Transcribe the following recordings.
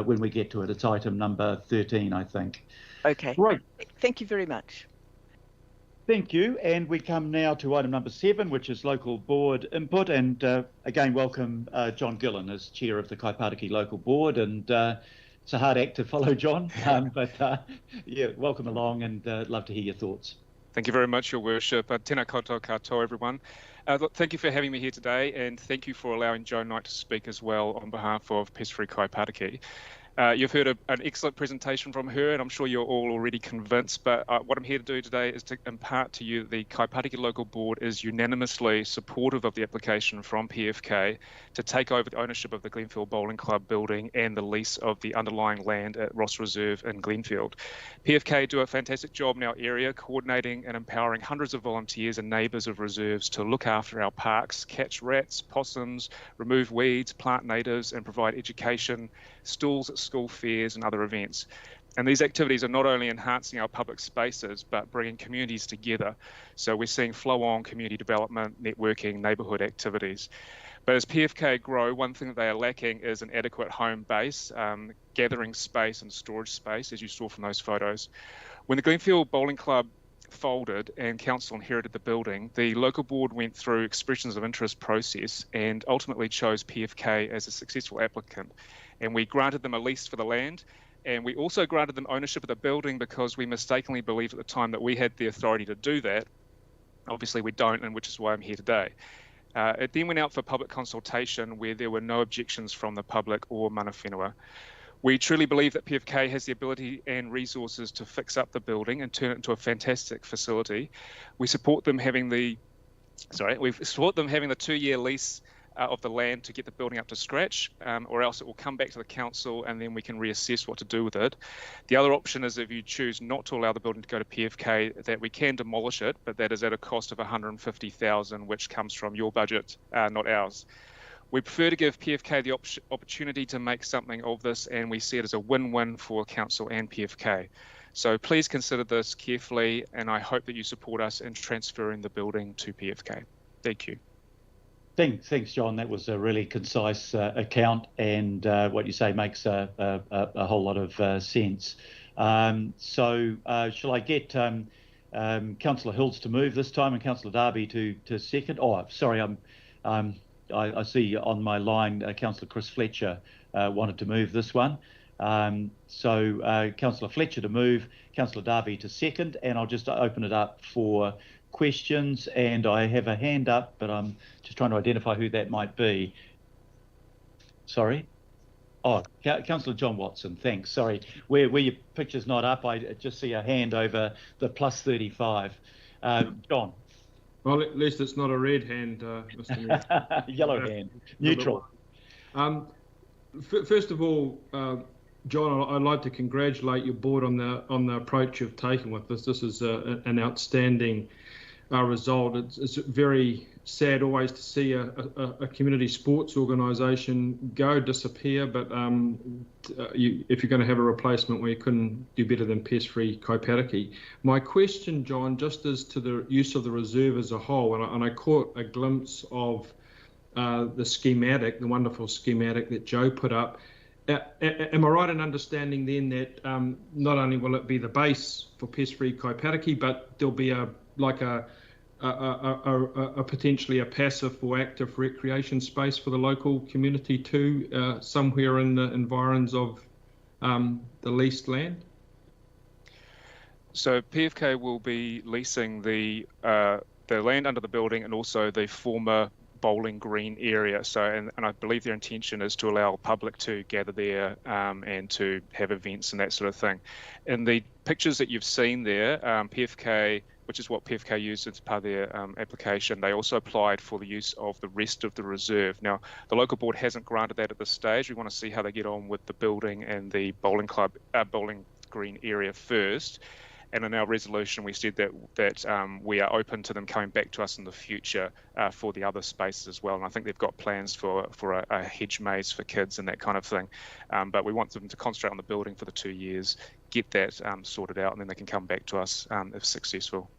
when we get to it. It's item number 13, I think. Okay. Right. Thank you very much. Thank you. And we come now to item number 7, which is local board input. And again, welcome John Gillen as chair of the Kaipātiki Local Board. And it's a hard act to follow, John, but yeah, welcome along and love to hear your thoughts. Thank you very much, Your Worship. Tēnā koutou katoa, everyone. Look, thank you for having me here today, and thank you for allowing Joe Knight to speak as well on behalf of Pest-Free Kaipātiki. You've heard an excellent presentation from her, and I'm sure you're all already convinced, but what I'm here to do today is to impart to you the Kaipātiki Local Board is unanimously supportive of the application from PFK to take over the ownership of the Glenfield Bowling Club building and the lease of the underlying land at Ross Reserve in Glenfield. PFK do a fantastic job in our area, coordinating and empowering hundreds of volunteers and neighbours of reserves to look after our parks, catch rats, possums, remove weeds, plant natives, and provide education, stalls at school fairs and other events. And these activities are not only enhancing our public spaces, but bringing communities together. So we're seeing flow-on community development, networking, neighbourhood activities. But as PFK grow, one thing that they are lacking is an adequate home base, gathering space and storage space, as you saw from those photos. When the Glenfield Bowling Club folded and council inherited the building, the local board went through expressions of interest process and ultimately chose PFK as a successful applicant. And we granted them a lease for the land, and we also granted them ownership of the building because we mistakenly believed at the time that we had the authority to do that. Obviously we don't, and which is why I'm here today. It then went out for public consultation where there were no objections from the public or mana whenua. We truly believe that PFK has the ability and resources to fix up the building and turn it into a fantastic facility. We support them having the 2-year lease of the land to get the building up to scratch, or else it will come back to the council and then we can reassess what to do with it. The other option is if you choose not to allow the building to go to PFK, that we can demolish it, but that is at a cost of $150,000, which comes from your budget, not ours. We prefer to give PFK the opportunity to make something of this, and we see it as a win-win for council and PFK. So please consider this carefully, and I hope that you support us in transferring the building to PFK. Thank you. Thanks, John. That was a really concise account, and what you say makes a whole lot of sense. So shall I get Councillor Hills to move this time and Councillor Darby to second? Oh, sorry, I see on my line Councillor Chris Fletcher wanted to move this one. So Councillor Fletcher to move, Councillor Darby to second, and I'll just open it up for questions, and I have a hand up, but I'm just trying to identify who that might be. Sorry. Oh, Councillor John Watson, thanks. Sorry, where your picture's not up, I just see a hand over the +35. John. Well, at least it's not a red hand, Mr. Mayor. Yellow hand, neutral. First of all, John, I'd like to congratulate your board on the approach you've taken with this. This is an outstanding result. It's very sad always to see a community sports organisation disappear, but if you're going to have a replacement, we couldn't do better than Pest-Free Kaipātiki. My question, John, just as to the use of the reserve as a whole, and I caught a glimpse of the schematic, the wonderful schematic that Joe put up. Am I right in understanding then that not only will it be the base for Pest-Free Kaipātiki, but there'll be potentially a passive or active recreation space for the local community too, somewhere in the environs of the leased land? So PFK will be leasing the land under the building and also the former bowling green area. So, and I believe their intention is to allow public to gather there and to have events and that sort of thing. In the pictures that you've seen there, PFK, which is what PFK used as part of their application, they also applied for the use of the rest of the reserve. Now, the local board hasn't granted that at this stage. We want to see how they get on with the building and the bowling club, bowling green area first. And in our resolution, we said that we are open to them coming back to us in the future for the other spaces as well. And I think they've got plans for a hedge maze for kids and that kind of thing. But we want them to concentrate on the building for the 2 years, get that sorted out, and then they can come back to us if successful.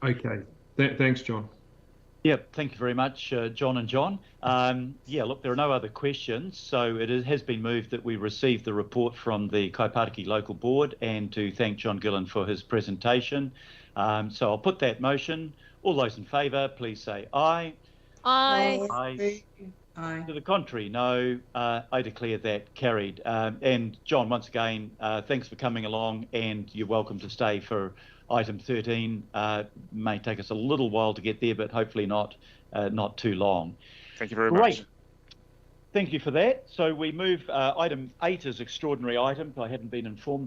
Okay. Thanks, John. Yep, thank you very much, John and John. Yeah, look, there are no other questions, so has been moved that we receive the report from the Kaipātiki Local Board and to thank John Gillen for his presentation. So I'll put that motion. All those in favour, please say aye. Aye. Aye. Aye. To the contrary, no. I declare that carried. And John, once again, thanks for coming along, and you're welcome to stay for item 13. May take us a little while to get there, but hopefully not too long. Thank you very Great. much. Thank you for that. So we move item 8 as extraordinary items. I hadn't been informed.